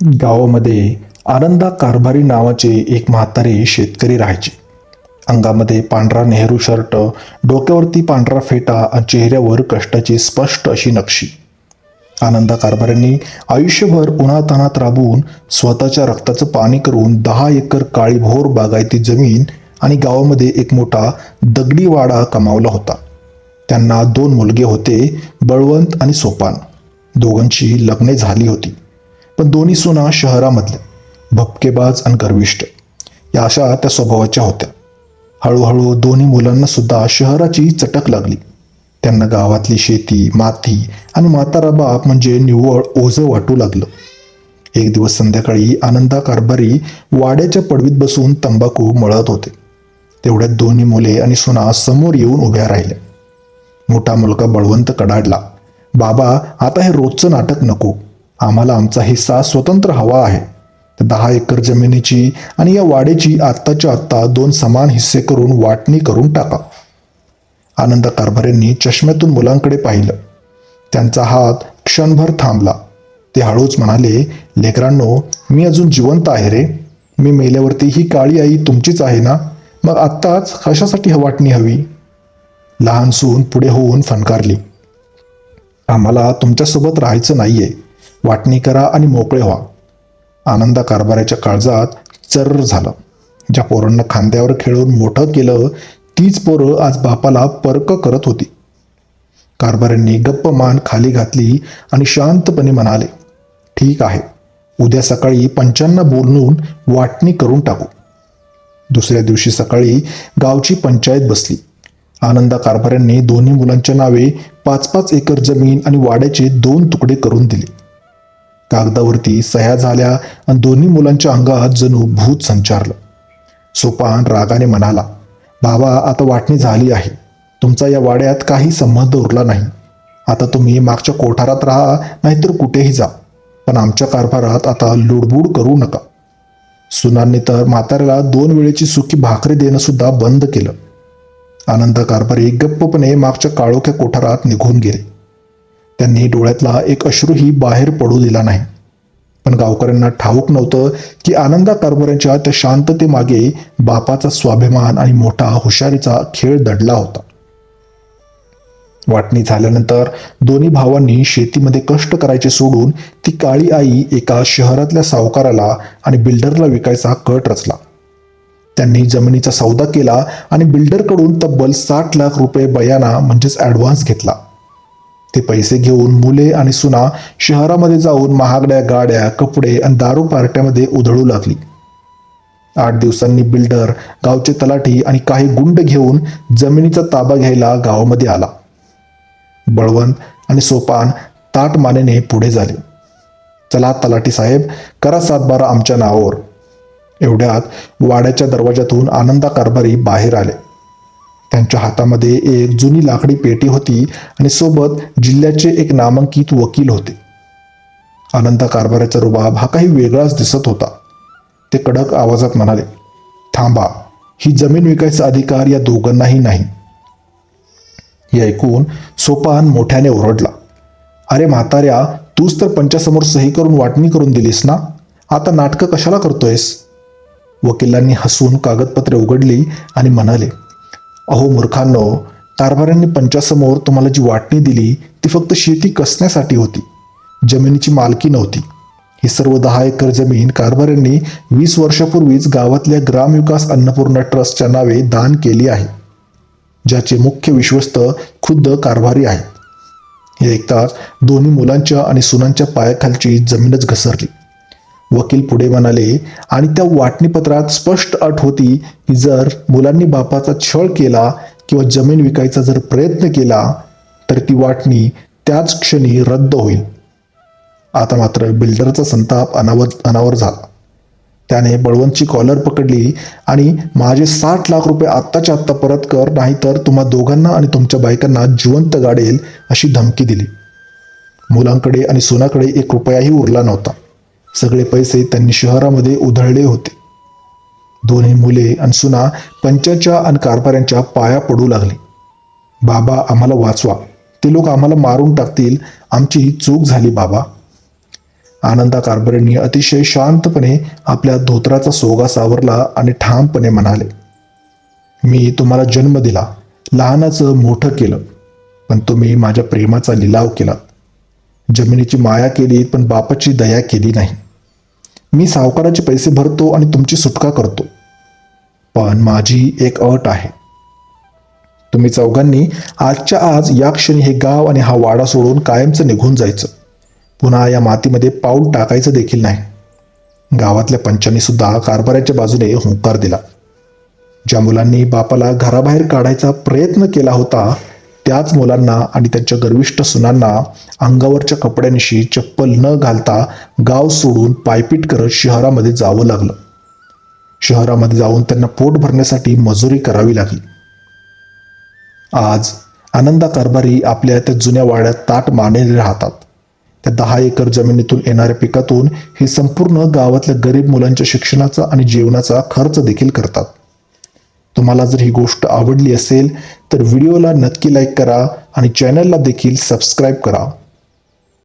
गावामध्ये आनंदा कारभारी नावाचे एक म्हातारे शेतकरी राहायचे. अंगामध्ये पांढरा नेहरू शर्ट, डोक्यावरती पांढरा फेटा आणि चेहऱ्यावर कष्टाची स्पष्ट अशी नक्षी. आनंदा कारभाऱ्यांनी आयुष्यभर उन्हातान्हात राबून स्वतःच्या रक्ताचं पाणी करून 10 एकर काळीभोर बागायती जमीन आणि गावामध्ये एक मोठा दगडी वाडा कमावला होता. त्यांना 2 मुलगे होते, बळवंत आणि सोपान. दोघांची लग्ने झाली होती, पण दोन्ही सुना शहरामधल्या, भपकेबाज आणि गर्विष्ठ या अशा त्या स्वभावाच्या होत्या. हळूहळू दोन्ही मुलांना सुद्धा शहराची चटक लागली. त्यांना गावातली शेती, माती आणि म्हातारा बाप म्हणजे निव्वळ ओझं वाटू लागलं. एक दिवस संध्याकाळी आनंदा कारभारी वाड्याच्या पडवीत बसून तंबाखू मळत होते. तेवढ्यात दोन्ही मुले आणि सुना समोर येऊन उभ्या राहिल्या. मोठा मुलगा बळवंत कडाडला, बाबा आता हे रोजचं नाटक नको. आम्हाला आमचा हिस्सा स्वतंत्र हवा आहे. तर 10 एकर जमिनीची आणि या वाड्याची आत्ताच्या आत्ता 2 समान हिस्से करून वाटणी करून टाका. आनंद कारभाऱ्यांनी चष्म्यातून मुलांकडे पाहिलं. त्यांचा हात क्षणभर थांबला. ते हळूच म्हणाले, लेकरांनो, मी अजून जिवंत आहे रे. मी मेल्यावरती ही काळी आई तुमचीच आहे ना? मग आत्ताच कशासाठी वाटणी हवी? लहान सून पुढे होऊन फणकारली, आम्हाला तुमच्यासोबत राहायचं नाहीये. वाटणी करा आणि मोकळे व्हा. आनंदा कारभाराच्या काळजात चर्र झालं. ज्या पोरांना खांद्यावर खेळून मोठं केलं, तीच पोरं आज बापाला पर्क करत होती. कारभाऱ्यांनी गप्प मान खाली घातली आणि शांतपणे म्हणाले, ठीक आहे, उद्या सकाळी पंचांना बोलवून वाटणी करून टाकू. दुसऱ्या दिवशी सकाळी गावची पंचायत बसली. आनंदा कारभाऱ्यांनी दोन्ही मुलांच्या नावे 5-5 एकर जमीन आणि वाड्याचे 2 तुकडे करून दिले. कागदावरती सह्या झाल्या आणि दोन्ही मुलांच्या अंगात जणू भूत संचारलं. सोपान रागाने म्हणाला, बाबा आता वाटणी झाली आहे. तुमचा या वाड्यात काही संबंध उरला नाही. आता तुम्ही मागच्या कोठारात राहा, नाहीतर कुठेही जा, पण आमच्या कारभारात आता लुडबुड करू नका. सुनांनी तर म्हाताऱ्याला 2 वेळेची सुकी भाकरी देणं सुद्धा बंद केलं. आनंद कारभारी गप्पपणे मागच्या काळोख्या कोठारात निघून गेले. त्यांनी डोळ्यातला एक अश्रूही बाहेर पडू दिला नाही. पण गावकऱ्यांना ठाऊक नव्हतं की आनंदा कारभाऱ्यांच्या त्या शांततेमागे बापाचा स्वाभिमान आणि मोठा हुशारीचा खेळ दडला होता. वाटणी झाल्यानंतर दोन्ही भावांनी शेतीमध्ये कष्ट करायचे सोडून ती काळी आई एका शहरातल्या सावकाराला आणि बिल्डरला विकायचा कट रचला. त्यांनी जमिनीचा सौदा केला आणि बिल्डरकडून तब्बल 60 लाख रुपये बयाना म्हणजेच ॲडव्हान्स घेतला. ते पैसे घेऊन मुले आणि सुना शहरामध्ये जाऊन महागड्या गाड्या, कपडे आणि दारू पार्ट्यामध्ये उधळू लागली. 8 दिवसांनी बिल्डर, गावचे तलाठी आणि काही गुंड घेऊन जमिनीचा ताबा घ्यायला गावामध्ये आला. बळवंत आणि सोपान ताट मानेने पुढे झाले. चला तलाठी साहेब, करा 7-12 आमच्या नावावर. एवढ्यात वाड्याच्या दरवाजातून आनंदा कारभारी बाहेर आले. त्यांच्या हातामध्ये एक जुनी लाकडी पेटी होती आणि सोबत जिल्ह्याचे एक नामांकित वकील होते. आनंदा कारभाराचा रुबाब हा काही वेगळाच दिसत होता. ते कडक आवाजात म्हणाले, थांबा, ही जमीन विकायचा अधिकार या दोघांनाही नाही. हे ऐकून सोपान मोठ्याने ओरडला, अरे म्हाताऱ्या, तूच तर पंचासमोर सही करून वाटणी करून दिलीस ना, आता नाटकं कशाला करतोयस? वकिलांनी हसून कागदपत्रे उघडली आणि म्हणाले, अहो मूर्खांनो, कारभाऱ्यांनी पंचासमोर तुम्हाला जी वाटणी दिली ती फक्त शेती कसण्यासाठी होती, जमिनीची मालकी नव्हती. ही सर्व 10 एकर जमीन कारभाऱ्यांनी 20 वर्षापूर्वीच गावातल्या ग्रामविकास अन्नपूर्णा ट्रस्टच्या नावे दान केली आहे, ज्याचे मुख्य विश्वस्त खुद्द कारभारी आहेत. हे ऐकताच दोन्ही मुलांच्या आणि सुनांच्या पायाखालची जमीनच घसरली. वकील पुढे म्हणाले, आणि त्या वाटणीपत्रात स्पष्ट अट होती की जर मुलांनी बापाचा छळ केला किंवा जमीन विकायचा जर प्रयत्न केला तर ती वाटणी त्याच क्षणी रद्द होईल. आता मात्र बिल्डरचा संताप अनावर झाला. त्याने बळवंतची कॉलर पकडली आणि माझे 60 लाख रुपये आत्ताच्या आत्ता परत कर, नाहीतर तुम्हा दोघांना आणि तुमच्या बायकांना जिवंत गाडेल अशी धमकी दिली. मुलांकडे आणि सुनाकडे 1 रुपयाही उरला नव्हता. सगळे पैसे त्यांनी शहरामध्ये उधळले होते. दोन्ही मुले आणि सुना पंचाच्या आणि कारभाऱ्यांच्या पाया पडू लागली. बाबा आम्हाला वाचवा, ते लोक आम्हाला मारून टाकतील, आमची चूक झाली बाबा. आनंदा कारभारींनी अतिशय शांतपणे आपल्या धोत्राचा सोगा सावरला आणि ठामपणे म्हणाले, मी तुम्हाला जन्म दिला, लहानाचं मोठं केलं, पण तुम्ही माझ्या प्रेमाचा लिलाव केला. जमिनीची माया केली पण बापाची दया केली नाही. मी सावकाराचे पैसे भरतो आणि तुमची सुटका करतो, पण माझी एक अट आहे. तुम्ही चौघांनी आजच्या आज या क्षणी हे गाव आणि हा वाडा सोडून कायमचं निघून जायचं. पुन्हा या मातीमध्ये पाऊल टाकायचं देखील नाही. गावातल्या पंचांनी सुद्धा कारभाराच्या बाजूने हुंकार दिला. ज्या मुलांनी बापाला घराबाहेर काढायचा प्रयत्न केला होता त्याच मुलांना आणि त्यांच्या गर्विष्ठ सुनांना अंगावरच्या कपड्यांशी चप्पल न घालता गाव सोडून पायपीट करत शहरामध्ये जावं लागलं. शहरामध्ये जाऊन त्यांना पोट भरण्यासाठी मजुरी करावी लागली. आज आनंदा कारभारी आपल्या त्या जुन्या वाड्यात ताट मानेने राहतात. त्या 10 एकर जमिनीतून येणाऱ्या पिकातून हे संपूर्ण गावातल्या गरीब मुलांच्या शिक्षणाचा आणि जेवणाचा खर्च देखील करतात. तुम्हाला जर ही गोष्ट आवडली असेल तर व्हिडिओला नक्की लाईक करा आणि चॅनलला देखील सबस्क्राईब करा.